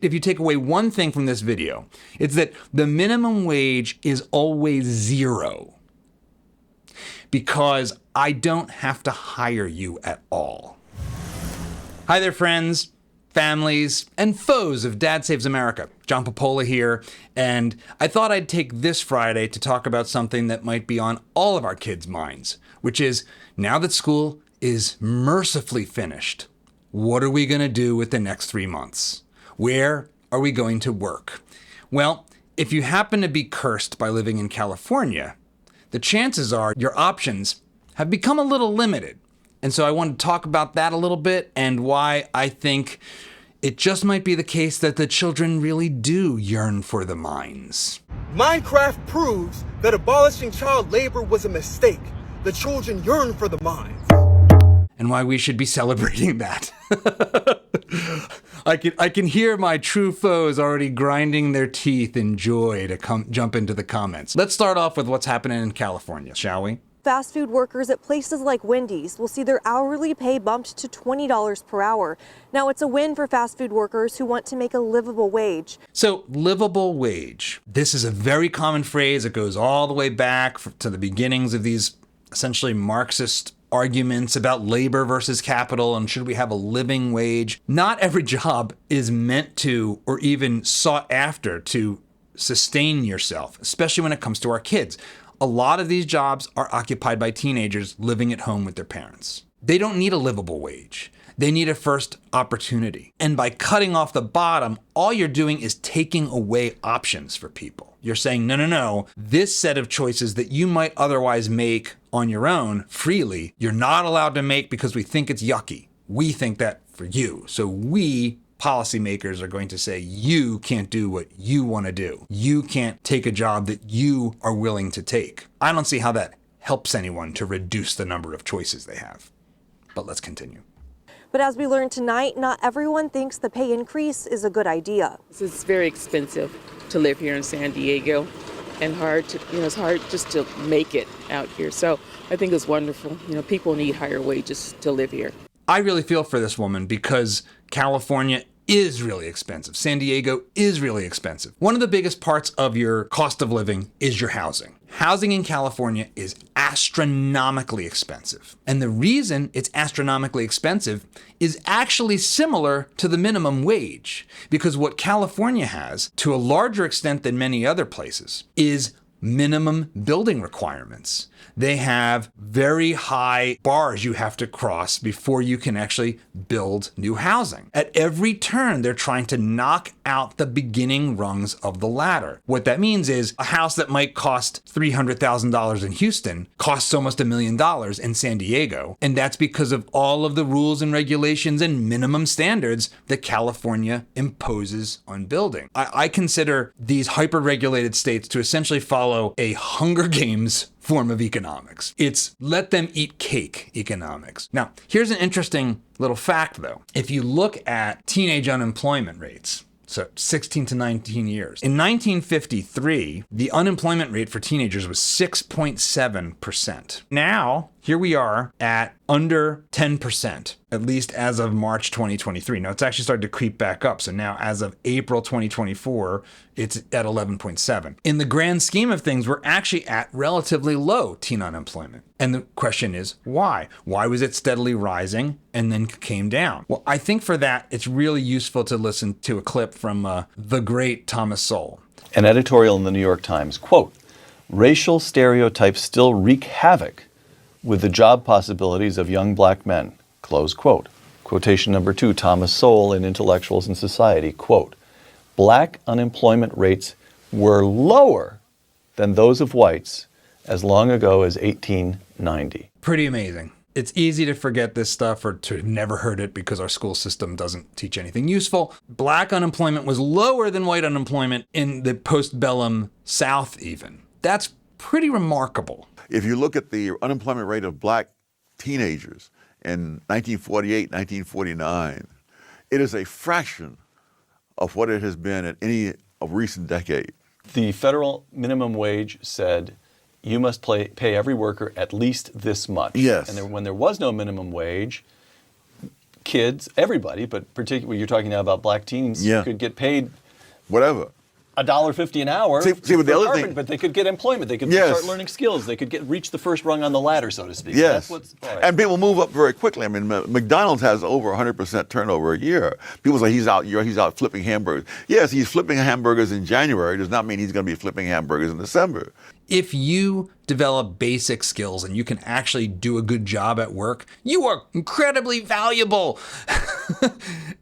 If you take away one thing from this video, it's that the minimum wage is always zero because I don't have to hire you at all. Hi there, friends, families, and foes of Dad Saves America. John Popola here, and I thought I'd take this Friday to talk about something that might be on all of our kids' minds, which is, now that school is mercifully finished, what are we going to do with the next 3 months? Where are we going to work? Well, if you happen to be cursed by living in California, the chances are your options have become a little limited. And so I want to talk about that a little bit and why I think it just might be the case that the children really do yearn for the mines. Minecraft proves that abolishing child labor was a mistake. The children yearn for the mines. And why we should be celebrating that. I can hear my true foes already grinding their teeth in joy to jump into the comments. Let's start off with what's happening in California, shall we? Fast food workers at places like Wendy's will see their hourly pay bumped to $20 per hour. Now, it's a win for fast food workers who want to make a livable wage. So, livable wage. This is a very common phrase. It goes all the way back to the beginnings of these essentially Marxist arguments about labor versus capital and should we have a living wage. Not every job is meant to or even sought after to sustain yourself, especially when it comes to our kids. A lot of these jobs are occupied by teenagers living at home with their parents. They don't need a livable wage. They need a first opportunity. And by cutting off the bottom, all you're doing is taking away options for people. You're saying, no, this set of choices that you might otherwise make on your own freely, you're not allowed to make because we think it's yucky. We think that for you. So we policymakers are going to say, you can't do what you want to do. You can't take a job that you are willing to take. I don't see how that helps anyone to reduce the number of choices they have. But let's continue. But as we learned tonight, not everyone thinks the pay increase is a good idea. It's very expensive to live here in San Diego and it's hard just to make it out here. So I think it's wonderful. People need higher wages to live here. I really feel for this woman because California is really expensive. San Diego is really expensive. One of the biggest parts of your cost of living is your housing. Housing in California is astronomically expensive. And the reason it's astronomically expensive is actually similar to the minimum wage, because what California has, to a larger extent than many other places, is minimum building requirements. They have very high bars you have to cross before you can actually build new housing. At every turn, they're trying to knock out the beginning rungs of the ladder. What that means is a house that might cost $300,000 in Houston costs almost $1 million in San Diego. And that's because of all of the rules and regulations and minimum standards that California imposes on building. I consider these hyper-regulated states to essentially follow a Hunger Games form of economics. It's let them eat cake economics. Now, here's an interesting little fact though. If you look at teenage unemployment rates, so 16 to 19 years. In 1953, the unemployment rate for teenagers was 6.7%. Now, here we are at under 10%, at least as of March 2023. Now, it's actually started to creep back up. So now, as of April 2024, it's at 11.7. In the grand scheme of things, we're actually at relatively low teen unemployment. And the question is, why? Why was it steadily rising and then came down? Well, I think for that, it's really useful to listen to a clip from the great Thomas Sowell. An editorial in the New York Times, quote, "Racial stereotypes still wreak havoc with the job possibilities of young black men," close quote. Quotation number 2, Thomas Sowell in Intellectuals and Society, quote, "Black unemployment rates were lower than those of whites as long ago as 1890. Pretty amazing. It's easy to forget this stuff or to have never heard it because our school system doesn't teach anything useful. Black unemployment was lower than white unemployment in the postbellum South even. That's pretty remarkable. If you look at the unemployment rate of black teenagers in 1948, 1949, it is a fraction of what it has been in any recent decade. The federal minimum wage said you must pay every worker at least this much. Yes. And when there was no minimum wage, kids, everybody, but particularly you're talking now about black teens, Yeah. could get paid Whatever. $1.50 an hour. See, but the for other carbon, thing- but they could get employment. They could Yes. start learning skills. They could reach the first rung on the ladder, so to speak. Yes. That's what's, all right. And people move up very quickly. I mean, McDonald's has over 100% turnover a year. People say he's out flipping hamburgers. Yes, he's flipping hamburgers in January. Does not mean he's going to be flipping hamburgers in December. If you develop basic skills and you can actually do a good job at work, you are incredibly valuable.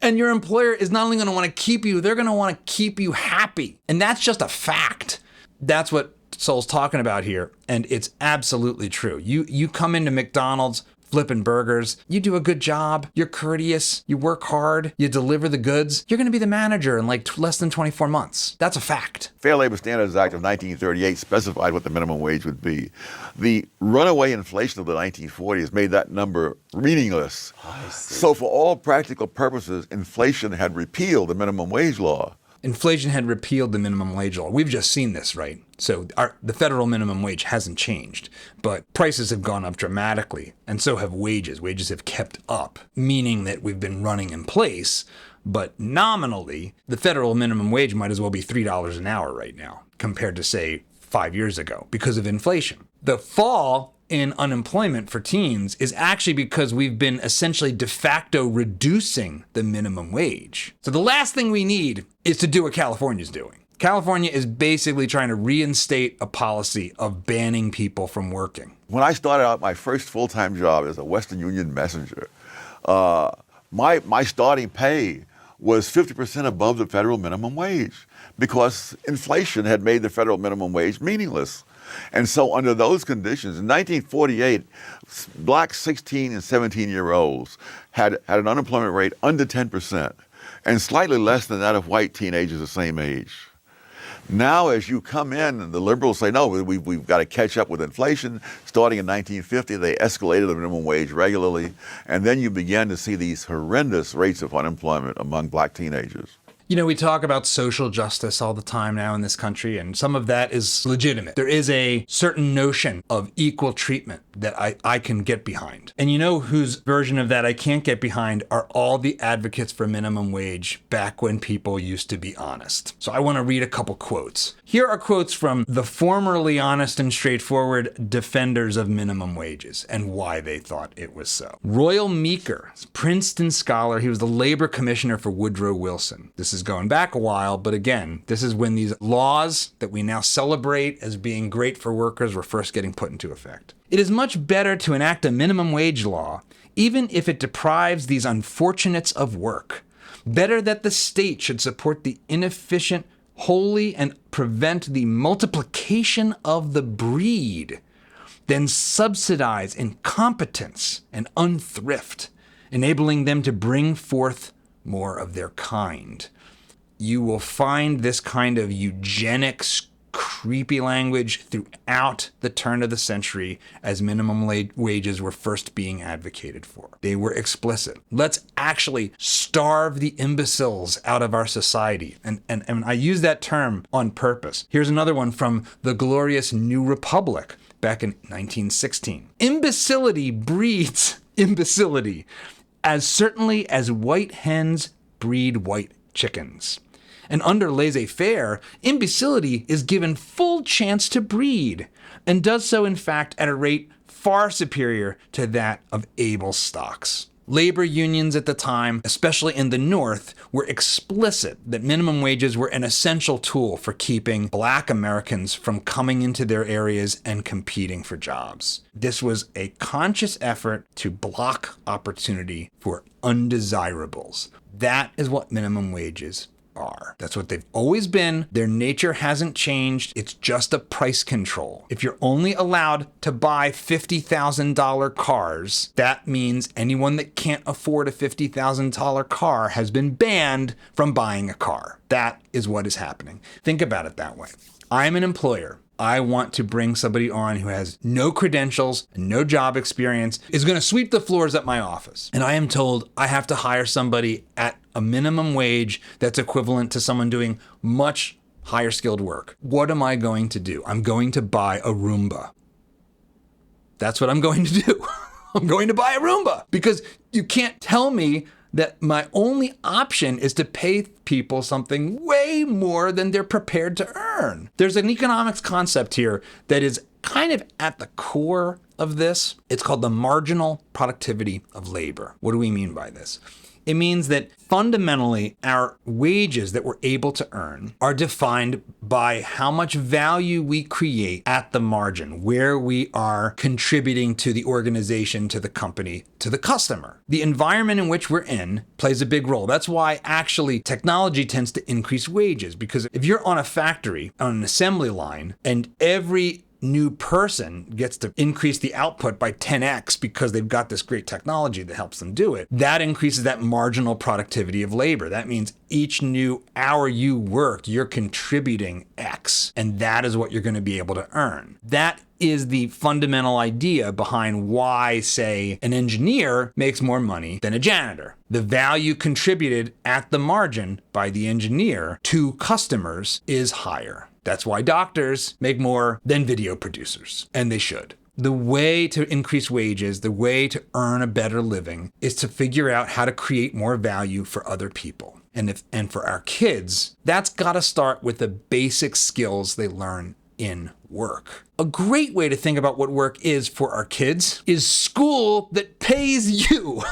And your employer is not only going to want to keep you, they're going to want to keep you happy. And that's just a fact. That's what Sowell's talking about here. And it's absolutely true. You come into McDonald's flipping burgers, you do a good job, you're courteous, you work hard, you deliver the goods, you're going to be the manager in like less than 24 months. That's a fact. Fair Labor Standards Act of 1938 specified what the minimum wage would be. The runaway inflation of the 1940s made that number meaningless. So for all practical purposes, inflation had repealed the minimum wage law. Inflation had repealed the minimum wage law. We've just seen this, right? So the federal minimum wage hasn't changed, but prices have gone up dramatically, and so have wages. Wages have kept up, meaning that we've been running in place, but nominally, the federal minimum wage might as well be $3 an hour right now, compared to, say, 5 years ago, because of inflation. The fall in unemployment for teens is actually because we've been essentially de facto reducing the minimum wage. So the last thing we need is to do what California's doing. California is basically trying to reinstate a policy of banning people from working. When I started out my first full-time job as a Western Union messenger, my starting pay was 50% above the federal minimum wage because inflation had made the federal minimum wage meaningless. And so under those conditions, in 1948, black 16 and 17-year-olds had an unemployment rate under 10% and slightly less than that of white teenagers the same age. Now, as you come in, and the liberals say, no, we've got to catch up with inflation. Starting in 1950, they escalated the minimum wage regularly. And then you began to see these horrendous rates of unemployment among black teenagers. You know, we talk about social justice all the time now in this country, and some of that is legitimate. There is a certain notion of equal treatment that I can get behind. And you know whose version of that I can't get behind are all the advocates for minimum wage back when people used to be honest. So I want to read a couple quotes. Here are quotes from the formerly honest and straightforward defenders of minimum wages and why they thought it was so. Royal Meeker, Princeton scholar, he was the labor commissioner for Woodrow Wilson. This is going back a while, but again, this is when these laws that we now celebrate as being great for workers were first getting put into effect. It is much better to enact a minimum wage law, even if it deprives these unfortunates of work. Better that the state should support the inefficient wholly and prevent the multiplication of the breed than subsidize incompetence and unthrift, enabling them to bring forth more of their kind. You will find this kind of eugenics, creepy language throughout the turn of the century as minimum wages were first being advocated for. They were explicit. Let's actually starve the imbeciles out of our society. And I use that term on purpose. Here's another one from the glorious New Republic back in 1916. Imbecility breeds imbecility, as certainly as white hens breed white chickens. And under laissez-faire, imbecility is given full chance to breed, and does so in fact at a rate far superior to that of able stocks. Labor unions at the time, especially in the North, were explicit that minimum wages were an essential tool for keeping Black Americans from coming into their areas and competing for jobs. This was a conscious effort to block opportunity for undesirables. That is what minimum wages are. That's what they've always been. Their nature hasn't changed. It's just a price control. If you're only allowed to buy $50,000 cars, that means anyone that can't afford a $50,000 car has been banned from buying a car. That is what is happening. Think about it that way. I'm an employer. I want to bring somebody on who has no credentials, no job experience, is going to sweep the floors at my office. And I am told I have to hire somebody at a minimum wage that's equivalent to someone doing much higher skilled work. What am I going to do? I'm going to buy a Roomba. That's what I'm going to do. I'm going to buy a Roomba because you can't tell me that my only option is to pay people something way more than they're prepared to earn. There's an economics concept here that is kind of at the core of this. It's called the marginal productivity of labor. What do we mean by this? It means that fundamentally our wages that we're able to earn are defined by how much value we create at the margin, where we are contributing to the organization, to the company, to the customer. The environment in which we're in plays a big role. That's why actually technology tends to increase wages, because if you're on a factory, on an assembly line, and every new person gets to increase the output by 10x because they've got this great technology that helps them do it, that increases that marginal productivity of labor. That means each new hour you work, you're contributing X, and that is what you're going to be able to earn. That is the fundamental idea behind why, say, an engineer makes more money than a janitor. The value contributed at the margin by the engineer to customers is higher. That's why doctors make more than video producers, and they should. The way to increase wages, the way to earn a better living, is to figure out how to create more value for other people. And for our kids, that's got to start with the basic skills they learn in work. A great way to think about what work is for our kids is school that pays you.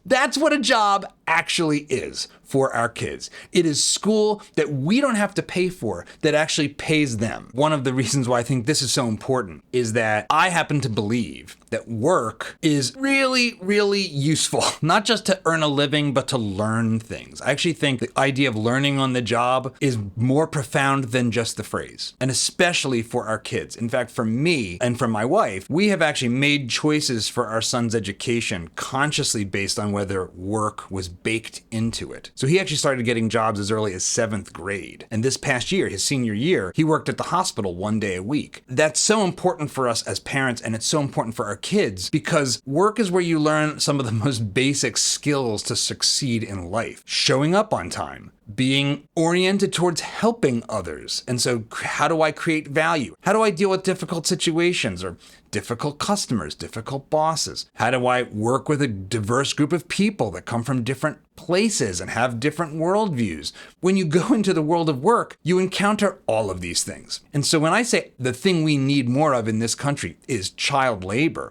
That's what a job actually is for our kids. It is school that we don't have to pay for, that actually pays them. One of the reasons why I think this is so important is that I happen to believe that work is really, really useful, not just to earn a living, but to learn things. I actually think the idea of learning on the job is more profound than just the phrase, and especially for our kids. In fact, for me and for my wife, we have actually made choices for our son's education consciously based on whether work was baked into it. So he actually started getting jobs as early as 7th grade. And this past year, his senior year, he worked at the hospital 1 day a week. That's so important for us as parents, and it's so important for our kids, because work is where you learn some of the most basic skills to succeed in life. Showing up on time, being oriented towards helping others. And so how do I create value? How do I deal with difficult situations or difficult customers, difficult bosses? How do I work with a diverse group of people that come from different places and have different worldviews? When you go into the world of work, you encounter all of these things. And so when I say the thing we need more of in this country is child labor,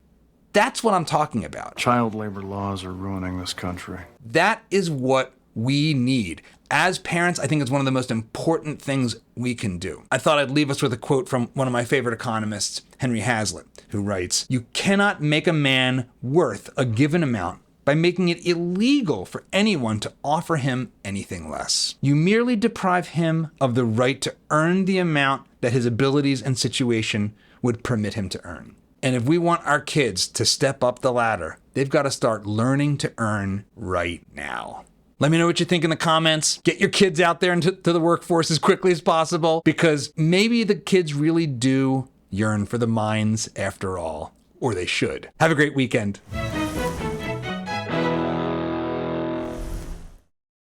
that's what I'm talking about. Child labor laws are ruining this country. That is what we need. As parents, I think it's one of the most important things we can do. I thought I'd leave us with a quote from one of my favorite economists, Henry Hazlitt, who writes, "You cannot make a man worth a given amount by making it illegal for anyone to offer him anything less. You merely deprive him of the right to earn the amount that his abilities and situation would permit him to earn." And if we want our kids to step up the ladder, they've got to start learning to earn right now. Let me know what you think in the comments. Get your kids out there into the workforce as quickly as possible, because maybe the kids really do yearn for the mines after all, or they should. Have a great weekend.